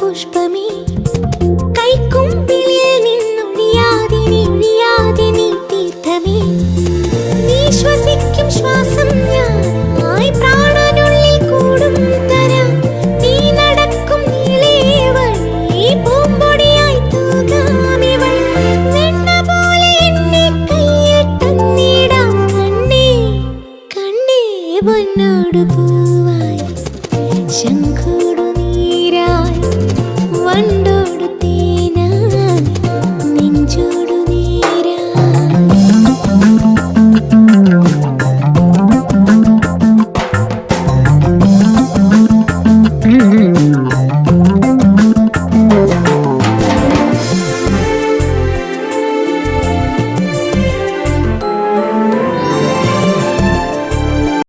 പുഷ്പമേ കൈക്കുമ്പിളിൽ നിന്നൊഴിയാതെ നീ തീർത്ഥമേ നീ ശ്വസിക്കും ശ്വാസം ഞാനായി പ്രാണനുള്ളിൽ കൂടും തരം നീ നടക്കും നീളേ വഴി പൂമ്പൊടിയായി തൂകാമിവൾ വെണ്ണ പോലെ എന്നെ കയ്യിൽ തന്നിടാം കണ്ണേ കണ്ണേ പൊന്നോട് പൂവായി ശംഖു